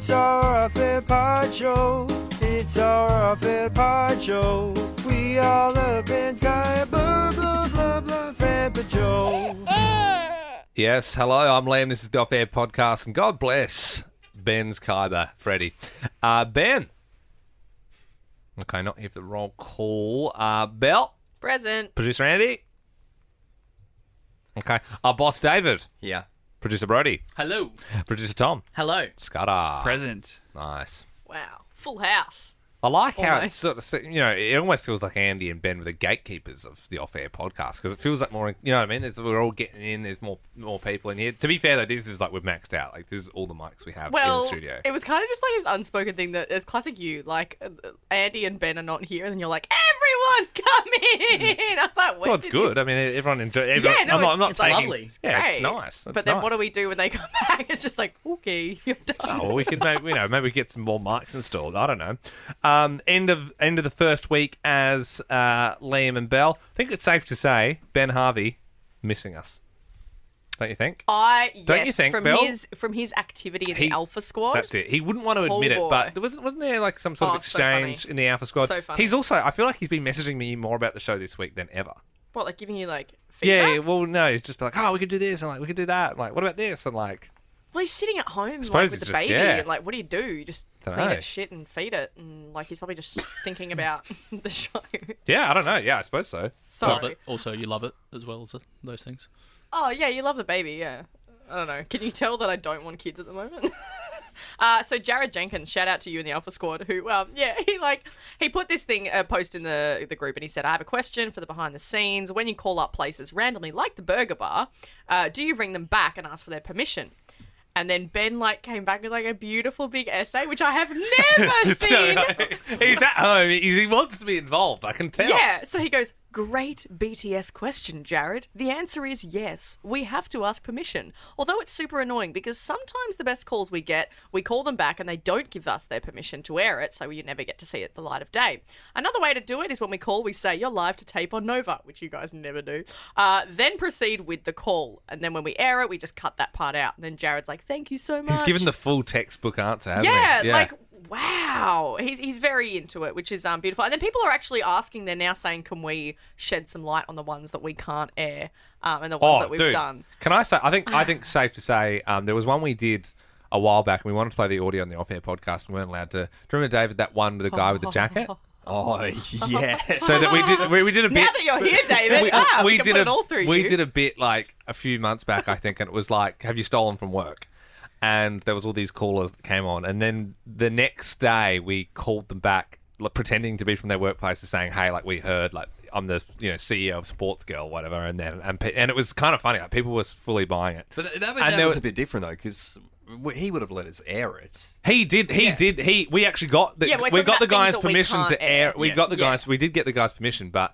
It's our Off-Air Pod Show. It's our Off-Air Pod Show. We are the Ben's Guy, blah, blah, blah, blah, Fred Joe. Yes, hello, I'm Liam. This is the Off-Air Podcast, and God bless Ben's Kyber, Freddie. Ben. Okay, not here for the roll call. Belle. Present. Producer Andy. Okay. Our boss David. Yeah. Producer Brody. Hello. Producer Tom. Hello. Scudder. Present. Nice. Wow. Full house. I like how it's Almost. sort of, it almost feels like Andy and Ben were the gatekeepers of the Off-Air Podcast, because it feels like more, you know what I mean? We're all getting in, there's more people in here. To be fair, though, this is like we've maxed out. Like, this is all the mics we have in the Well, studio. it was kind of just like his unspoken thing that it's classic you. Like, Andy and Ben are not here, and then you're like, everyone come in! I was like, Well, it's good. I mean, everyone enjoys. Yeah, no, I'm not it's taking, lovely. Yeah, Great. it's nice. But then what do we do when they come back? It's just like, okay, you're done. Oh, well, we could maybe get some more mics installed. I don't know. End of the first week as Liam and Belle. I think it's safe to say Ben Harvey missing us. Don't you think? Don't you think, from Bill? from his activity in the Alpha Squad. That's it. He wouldn't want to admit Oh, it, but boy. wasn't there like some sort of Oh, so funny. exchange in the Alpha Squad? So funny. He's also, I feel like he's been messaging me more about the show this week than ever. What, like giving you like Yeah, feedback? well, no, he's just been like, oh, we could do this, and like we could do that, and like what about this, and like. Well, he's sitting at home Suppose like, with it's the just- baby, yeah. and like, what do? You just Dunno. clean it shit and feed it, and like he's probably just thinking about the show. Yeah, I don't know. Yeah, I suppose so. Love Sorry. it. Also, you love it as well as those things. Oh yeah, you love the baby, yeah. I don't know. Can you tell that I don't want kids at the moment? So Jared Jenkins, shout out to you in the Alpha Squad, who, he put this thing, post in the group, and he said, I have a question for the behind the scenes. When you call up places randomly, like the Burger Bar, do you ring them back and ask for their permission? And then Ben came back with a beautiful big essay, which I have never seen. He's at home. He wants to be involved. I can tell. Yeah, so he goes, great BTS question, Jared. The answer is yes. We have to ask permission. Although it's super annoying because sometimes the best calls we get, we call them back and they don't give us their permission to air it, so you never get to see it the light of day. Another way to do it is when we call, we say, you're live to tape on Nova, which you guys never do. Then proceed with the call. And then when we air it, we just cut that part out. And then Jared's like, thank you so much. He's given the full textbook answer, hasn't Yeah, he? wow. He's very into it, which is beautiful. And then people are actually asking, they're now saying, can we shed some light on the ones that we can't air and the ones that we've done? Can I say, I think safe to say, there was one we did a while back, and we wanted to play the audio on the Off-Air Podcast, and we weren't allowed to. Do you remember, David, that one with the guy with the jacket? Oh, yeah. So that we did a bit. Now that you're here, David, we can put it all through we you. did a bit a few months back, I think, and it was like, have you stolen from work? And there was all these callers that came on, and then the next day we called them back, pretending to be from their workplaces, saying, "Hey, we heard, I'm the CEO of Sports Girl, whatever," and it was kind of funny. People were fully buying it. But that was a bit different, though, because he would have let us air it. He did. We actually got Yeah, we're we talking got the about guy's things that we permission can't to air. air. We Yeah. got the Yeah. guys. We did get the guy's permission, but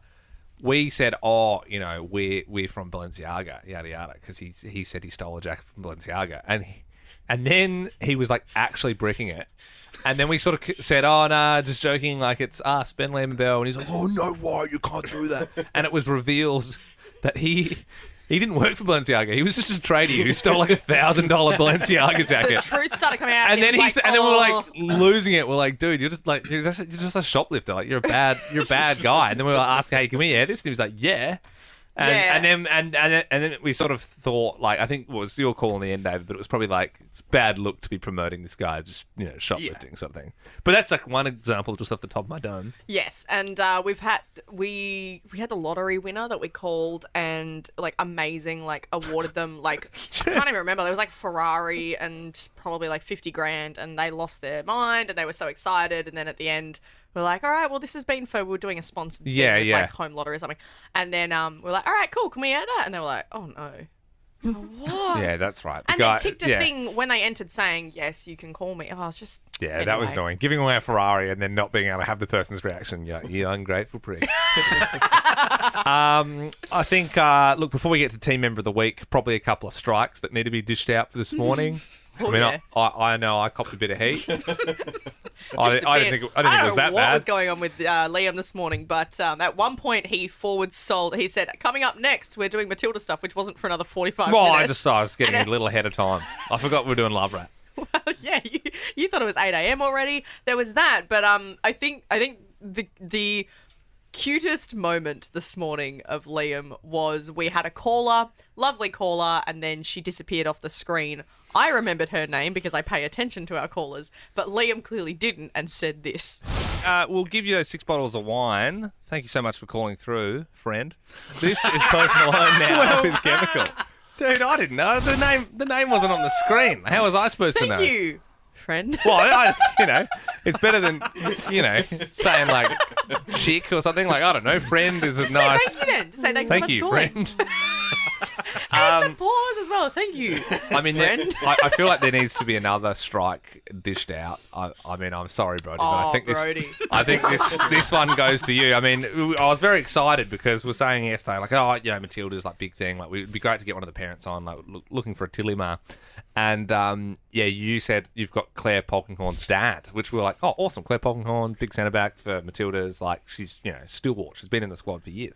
we said, we're from Balenciaga, yada yada, because he said he stole a jacket from Balenciaga, and then he was actually bricking it. And then we sort of said, oh, nah, just joking, it's us, Ben Liam and Bell. And he's like, oh, no, why? You can't do that. And it was revealed that he didn't work for Balenciaga. He was just a tradie who stole $1,000 Balenciaga The jacket. truth started coming out. And then and then we oh. were losing it. We're like, dude, you're just a shoplifter. You're a bad guy. And then we were asking, hey, can we air this? And he was like, yeah. And then we sort of thought, I think it was your call in the end, David, but it was probably it's bad look to be promoting this guy just shoplifting sort of thing. But that's one example just off the top of my dome. Yes, and we had the lottery winner that we called and amazing, awarded them I can't even remember. There was Ferrari and probably 50 grand, and they lost their mind and they were so excited. And then at the end, we're like, all right, well, this has been we're doing a sponsored thing with home lottery or something. And then we're like, all right, cool, can we air that? And they were like, oh no. What? Yeah, that's right. And they ticked a thing when they entered saying, yes, you can call me. Oh, it's just... Yeah, that was annoying. Giving away a Ferrari and then not being able to have the person's reaction. Yeah, you ungrateful prick. I think, look, before we get to Team Member of the Week, probably a couple of strikes that need to be dished out for this morning. Oh, I mean, yeah. I know I copped a bit of heat. I Just a didn't bit. think it was I that don't know what bad. was going on with Liam this morning, but at one point he sold. He said, coming up next, we're doing Matilda stuff, which wasn't for another 45 Well, minutes. I was getting a little ahead of time. I forgot we were doing Love Rat. Yeah, you thought it was 8 a.m. already. There was that, but I think the cutest moment this morning of Liam was we had a caller, lovely caller, and then she disappeared off the screen. I remembered her name because I pay attention to our callers, but Liam clearly didn't and said this. We'll give you those 6 bottles of wine. Thank you so much for calling through, friend. This is Post Malone now with Chemical. Dude, I didn't know. The name wasn't on the screen. How was I supposed to know? Thank you, friend. Well, it's better than, saying like chick or something. Like, I don't know, friend is Just a nice... say thank you then. Just say thanks so Thank much you, for calling. friend. There's the pause as well. Thank you. I mean, friend. I feel like there needs to be another strike dished out. I mean, I'm sorry, Brody, but I think Brody. this one goes to you. I mean, I was very excited because we were saying yesterday, like, Matilda's like big thing. Like, it'd be great to get one of the parents on, like, looking for a Tillymar. And you said you've got Claire Polkinghorne's dad, which we were like, oh, awesome, Claire Polkinghorne, big centre back for Matilda's. Like, she's stalwart. She's been in the squad for years.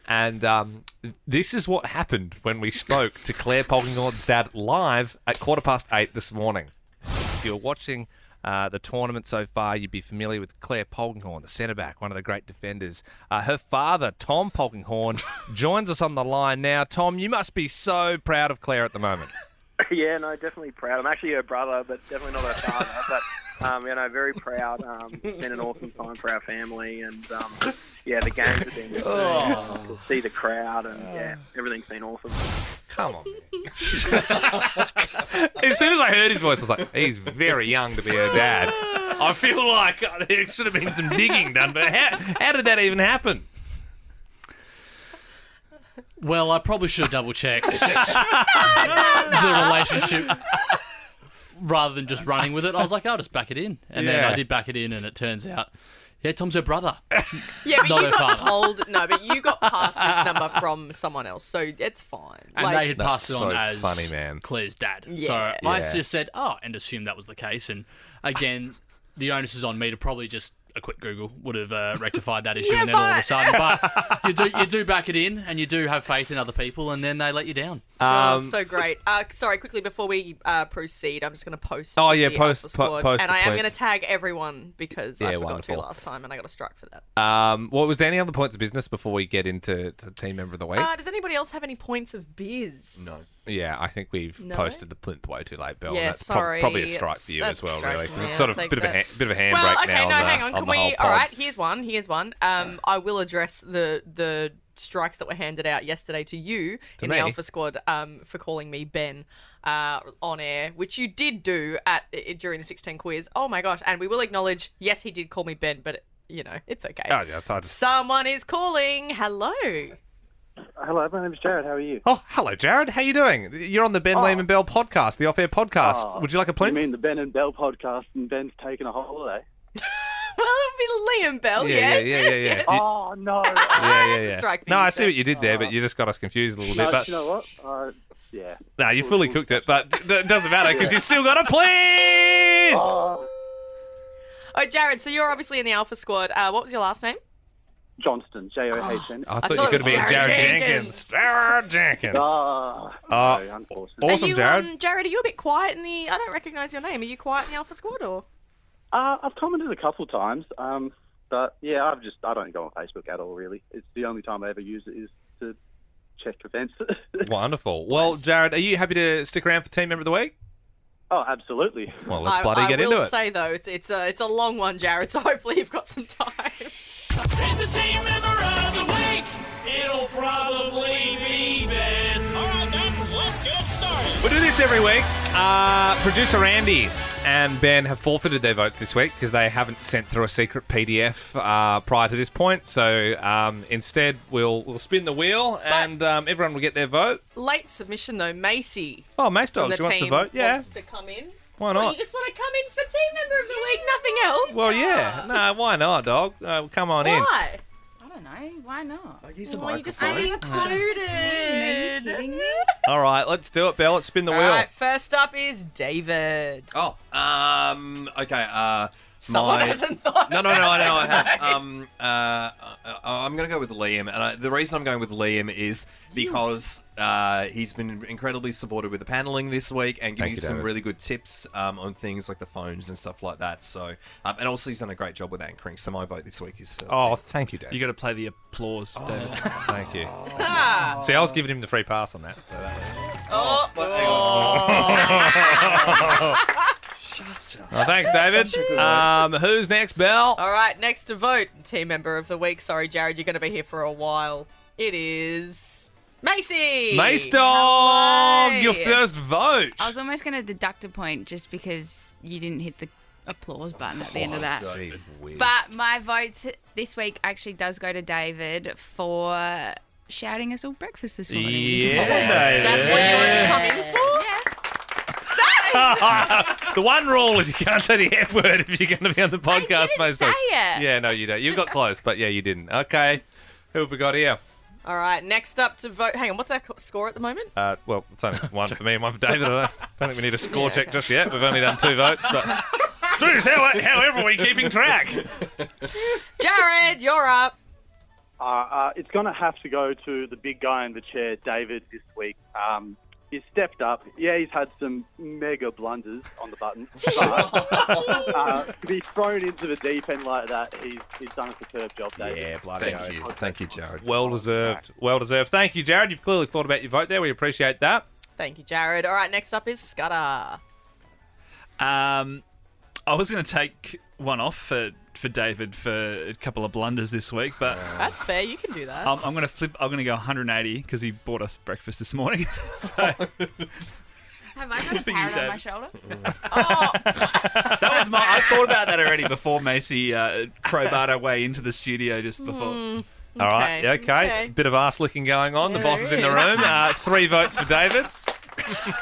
And this is what happened when we spoke to Claire Polkinghorne's dad live at 8:15 this morning. If you're watching the tournament so far, you'd be familiar with Claire Polkinghorne, the centre-back, one of the great defenders. Her father, Tom Polkinghorne, joins us on the line now. Tom, you must be so proud of Claire at the moment. Yeah, no, definitely proud. I'm actually her brother, but definitely not her father. But very proud. It's been an awesome time for our family, and the games have been to see the crowd, and everything's been awesome. Come on, man. As soon as I heard his voice, I was like, he's very young to be her dad. I feel like there should have been some digging done, but how did that even happen? Well, I probably should have double-checked the relationship rather than just running with it. I was like, I'll just back it in. And then I did back it in, and it turns out, Tom's her brother. Yeah, but Not you her got father. but you got past this number from someone else, so it's fine. And they had passed it That's on so as funny, man. Claire's dad. Yeah. So I Yeah. just said, and assumed that was the case. And again, the onus is on me to probably just a quick Google would have rectified that issue, and then all of a sudden, but you do back it in, and you do have faith in other people, and then they let you down. So great. Sorry, quickly before we proceed, I'm just going to post. Oh, yeah, the post- Alpha Squad, post and the I am tweet. going to tag everyone because I forgot wonderful. to last time, and I got a strike for that. Was there any other points of business before we get into team member of the week? Does anybody else have any points of biz? No. Yeah, I think we've No? posted the plinth way too late, Bell. Yeah, That's sorry. probably a strike for you That's as well, strike really. for 'Cause me. it's sort of I'll a bit of a take bit of a handbrake Well, okay, now. no, on the, hang on. Can the whole we? All pod. right, here's one. I will address the strikes that were handed out yesterday to you in me? the Alpha Squad for calling me Ben on air, which you did do during the 16 quiz. Oh my gosh! And we will acknowledge, yes, he did call me Ben, but it's okay. Oh, yeah, it's hard to... Someone is calling. Hello. Hello, my name's Jared. How are you? Oh, hello, Jared. How you doing? You're on the Ben Lehman Bell podcast, the off-air podcast. Would you like a You plinth? mean the Ben and Bell podcast, and Ben's taking a holiday? Well, it'll be Liam Bell. Yeah. yes. Oh no! Yeah. Strike for No, you, I see sir. what you did there, but you just got us confused a little No, bit. But you know what? Yeah. no, you fully cooked it, but it doesn't matter because you still got a plinth! Oh, Jared, so you're obviously in the Alpha Squad. What was your last name? Johnston, John. I thought thought you it could have was been Jared Jared Jenkins. Jenkins. Jared Jenkins. No, unfortunately. Awesome, are you, Jared. Jared, are you a bit quiet in the... I don't recognise your name. Are you quiet in the Alpha Squad, or...? I've commented a couple of times, but yeah, I don't go on Facebook at all, really. It's the only time I ever use it is to check events. Wonderful. Well, Jared, are you happy to stick around for Team Member of the Week? Oh, absolutely. Well, let's bloody get I into will it. say, though, it's a long one, Jared, so hopefully you've got some time. It's the team member of the week. It'll probably be Ben. All right, then, let's get started. We do this every week. Producer Andy and Ben have forfeited their votes this week because they haven't sent through a secret PDF prior to this point. So instead, we'll spin the wheel and everyone will get their vote. Late submission, though. Macy Oh, Mace from Dogs, the you want team to vote? Yeah. wants to come in. Why Well, not? you just want to come in for Team Member of the Week, nothing else? Well, yeah. No, why not, dog? Come on in. Why? I don't know. Why not? Use the Well, you just microphone. ain't included. Are you kidding me? All right, let's do it, Belle. Let's spin the All wheel. right, first up is David. Oh, okay. Someone My- hasn't thought. No, I know I have. I'm going to go with Liam, and the reason I'm going with Liam is because he's been incredibly supportive with the paneling this week and giving Thank you, some David. really good tips on things like the phones and stuff like that. So, and also he's done a great job with anchoring. So my vote this week is for. Oh, thank you, Dave. You got to play the applause, David. Thank you. Ah. See, I was giving him the free pass on that. So that Oh. oh, thanks, David. Who's next, Belle? All right, next to vote, team member of the week. Sorry, Jared, you're going to be here for a while. It is Macy. Mace Dog, Hello. your first vote. I was almost going to deduct a point just because you didn't hit the applause button at the end of that. Gee whiz. But my vote this week actually does go to David for shouting us all breakfast this morning. Yeah, That's what you wanted to come in for? Yeah. The one rule is you can't say the F word if you're going to be on the podcast, didn't Mace say Dog. it. Yeah, no, you don't. You got close, but yeah, you didn't. Okay. Who have we got here? All right, next up to vote. Hang on, what's our score at the moment? Well, it's only one for me and one for David. I don't think we need a score check just yet. We've only done 2 votes, but... Jeez, however are we keeping track? Jared, you're up. It's going to have to go to the big guy in the chair, David, this week. He's stepped up. Yeah, he's had some mega blunders on the button. But to be thrown into the deep end like that, he's done a superb job, David. Yeah, bloody Thank you. Thank you, Jared. Well deserved. Well deserved. Thank you, Jared. You've clearly thought about your vote there. We appreciate that. Thank you, Jared. All right, next up is Scudder. I was going to take one off for David for a couple of blunders this week, but That's fair. You can do that. I'm going to flip. I'm going to go 180 because he bought us breakfast this morning. So Have I got a Speaking of parrot on my David. shoulder? Oh, that was my. I thought about that already before Macy crowbarred her way into the studio just before. All right. Okay, Okay. okay. Bit of ass licking going on. The Yeah, boss is in the there room. 3 votes for David.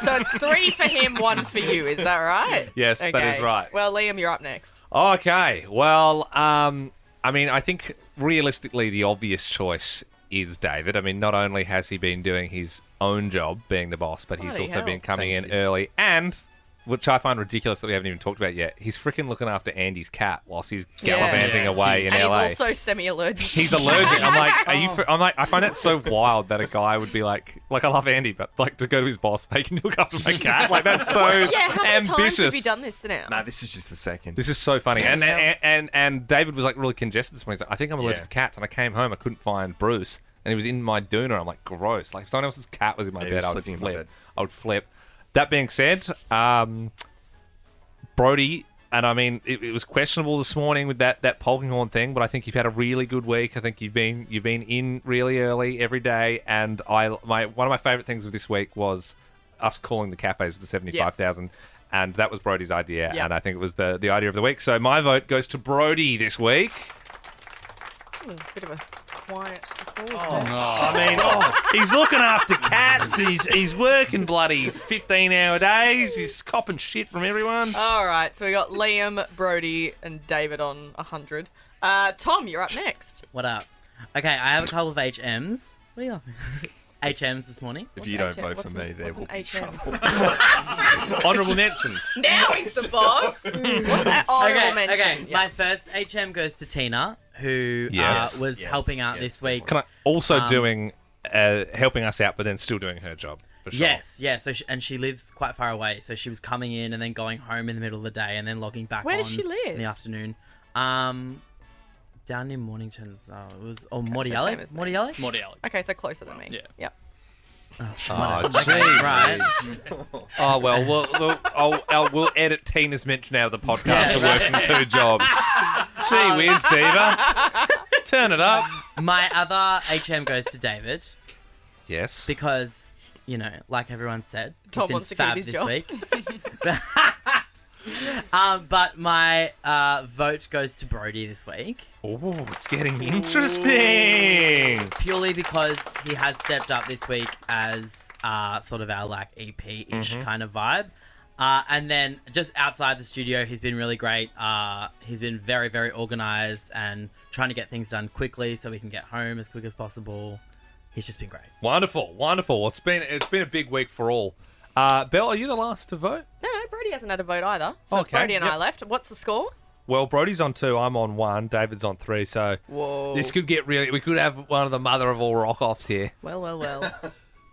so it's 3 for him, 1 for you. Is that right? Yes, that is right. Well, Liam, you're up next. Okay. Well, I mean, I think realistically the obvious choice is David. I mean, not only has he been doing his own job being the boss, but he's Bloody also hell. been coming Thank in you. early and, which I find ridiculous that we haven't even talked about yet, he's freaking looking after Andy's cat whilst he's gallivanting Yeah. away in And LA. he's also semi-allergic. He's allergic. I'm like, are you? I'm like, I find that so wild that a guy would be like, I love Andy, but like to go to his boss, hey, can you look after my cat? Like that's so Yeah, how many times ambitious. have you done this now? Nah, this is just the second. This is so funny. And David was like really congested this morning. He's like, I think I'm allergic Yeah. to cats. And I came home, I couldn't find Bruce, and he was in my doona. I'm like, gross. Like if someone else's cat was in my Yeah, he bed, was I would sleeping in my flip. bed. I would flip. That being said, Brody, and I mean, it was questionable this morning with that Polkinghorn thing, but I think you've had a really good week. I think you've been in really early every day, and one of my favourite things of this week was us calling the cafes for the 75,000, and that was Brody's idea, Yeah. and I think it was the idea of the week. So my vote goes to Brody this week. Bit of a quiet applause Oh, there. I mean, he's looking after cats. He's working bloody 15-hour days. He's copping shit from everyone. All right, so we got Liam, Brody, and David on 100. Tom, you're up next. What up? Okay, I have a couple of HMs. What are you laughing? HMs this morning. If you don't HM? vote What's for me, an- there what's will an be HM? trouble. Honourable mentions. Now he's the boss. What's that honorable mention? Okay. Yeah. My first HM goes to Tina, who Yes. was helping out this week. Can I also Um, doing helping us out, but then still doing her job. For sure. Yes, yeah. So and she lives quite far away, so she was coming in and then going home in the middle of the day and then logging back Where on does she live? in the afternoon. Down near Mornington. It was same Mordialloc. as me. Mordialloc. Mordialloc. Okay, so closer than me. Yeah. Yep. Okay, right. Oh well, we'll edit Tina's mention out of the podcast Yeah. for working 2 jobs. Gee whiz, Diva. Turn it up. My other HM goes to David Yes. because, you know, like everyone said, he's Tom been wants to keep fab his this job. week. But my vote goes to Brody this week. Oh, it's getting interesting. Purely because he has stepped up this week as sort of our like EP-ish kind of vibe. And then just outside the studio, he's been really great. He's been very, very organized and trying to get things done quickly so we can get home as quick as possible. He's just been great. Wonderful. Well, it's been a big week for all. Belle, are you the last to vote? No, Brody hasn't had a vote either. So it's Okay, Brody and yep. I left. What's the score? Well, Brody's on 2, I'm on 1, David's on 3, so Whoa. this could get really... We could have one of the mother of all rock-offs here. Well.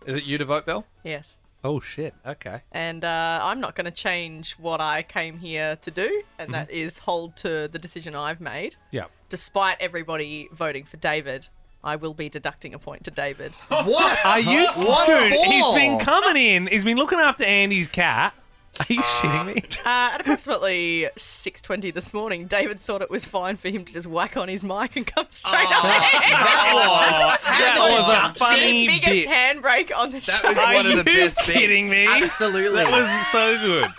Is it you to vote, Belle? Yes. Oh, shit. Okay. And I'm not going to change what I came here to do, and that is hold to the decision I've made. Yeah. Despite everybody voting for David, I will be deducting a point to David. What? Are you... What Dude, for? he's been coming in. He's been looking after Andy's cat. Are you shitting me? At approximately 6:20 this morning, David thought it was fine for him to just whack on his mic and come straight up. That was a funny the biggest bit. handbrake on the show. That was one of the best bits. kidding me? Absolutely. That was so good.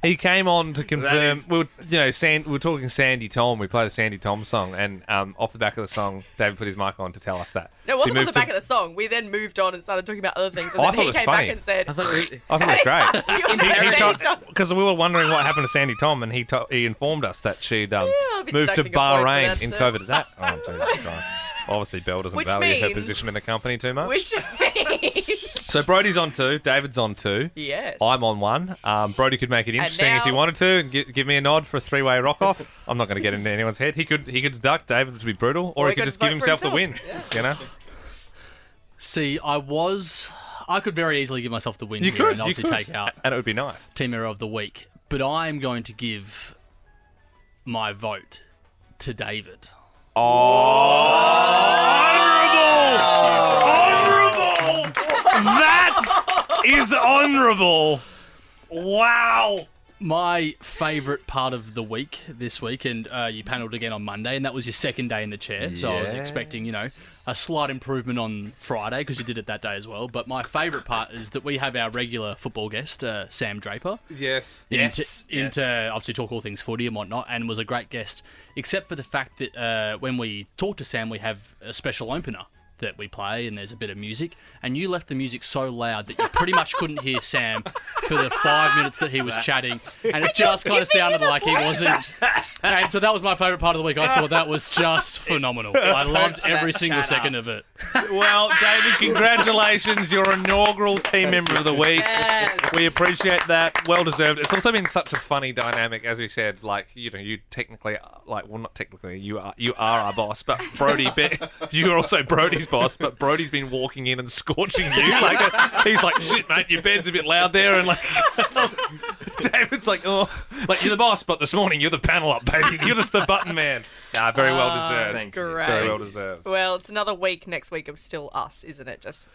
He came on to confirm. is- We were, we were talking Sandy Tom. We played the Sandy Tom song, and off the back of the song, David put his mic on to tell us that. No, it So wasn't he on the moved back to- of the song. We then moved on and started talking about other things, and Oh, I then thought it he was came funny. back and said, I thought it I thought it was great. "You're Because we were wondering what happened to Sandy Tom, and he informed us that she'd I'll be moved to deducting a point for Bahrain that, in sir. COVID. Is that? Oh, Jesus Christ. Obviously, Belle doesn't Which value her means- position in the company too much. Which means... So Brody's on 2, David's on 2. Yes. I'm on 1. Brody could make it interesting if he now- wanted to and give me a nod for a 3-way rock-off. I'm not going to get into anyone's head. He could deduct David to be brutal, or he could just give vote for himself the win. himself. You know? See, I could very easily give myself the win You here could. and You obviously could. take out And it would be nice. Team Error of the Week. But I'm going to give my vote to David. Honourable! That is honourable. Wow. My favourite part of the week this week, and you panelled again on Monday, and that was your second day in the chair. So I was expecting, a slight improvement on Friday because you did it that day as well. But my favourite part is that we have our regular football guest, Sam Draper. Yes. Into obviously talk all things footy and whatnot, and was a great guest, except for the fact that when we talk to Sam, we have a special opener that we play, and there's a bit of music, and you left the music so loud that you pretty much couldn't hear Sam for the 5 minutes that he was chatting, and it just kind of sounded like he wasn't. And so that was my favourite part of the week. I thought that was just phenomenal. I loved every single second of it. Well, David, congratulations. You're inaugural team member of the week. Yes. We appreciate that. Well deserved. It's also been such a funny dynamic, as we said. Like, you technically, not technically, you are our boss, but Brody, you're also Brody's boss. But Brody's been walking in and scorching you. Like, he's like, "Shit, mate, your bed's a bit loud there," and like, David's like, "Oh, like you're the boss, but this morning you're the panel up, baby. You're just the button man." Nah, very well deserved. Thank you. Great. Very well deserved. Well, it's another week next week of still us, isn't it? Just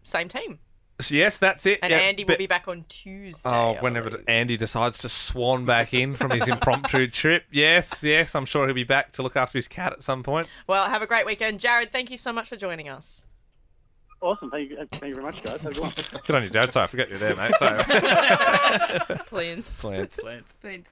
same team. So yes, that's it. And Yeah, Andy will be back on Tuesday. Oh, I whenever believe. Andy decides to swan back in from his impromptu trip. Yes, I'm sure he'll be back to look after his cat at some point. Well, have a great weekend. Jared, thank you so much for joining us. Awesome. Thank you very much, guys. Have a good one. Good on you, Dad. Sorry, I forgot you're there, mate. Sorry. Playing. Plant. Brilliant.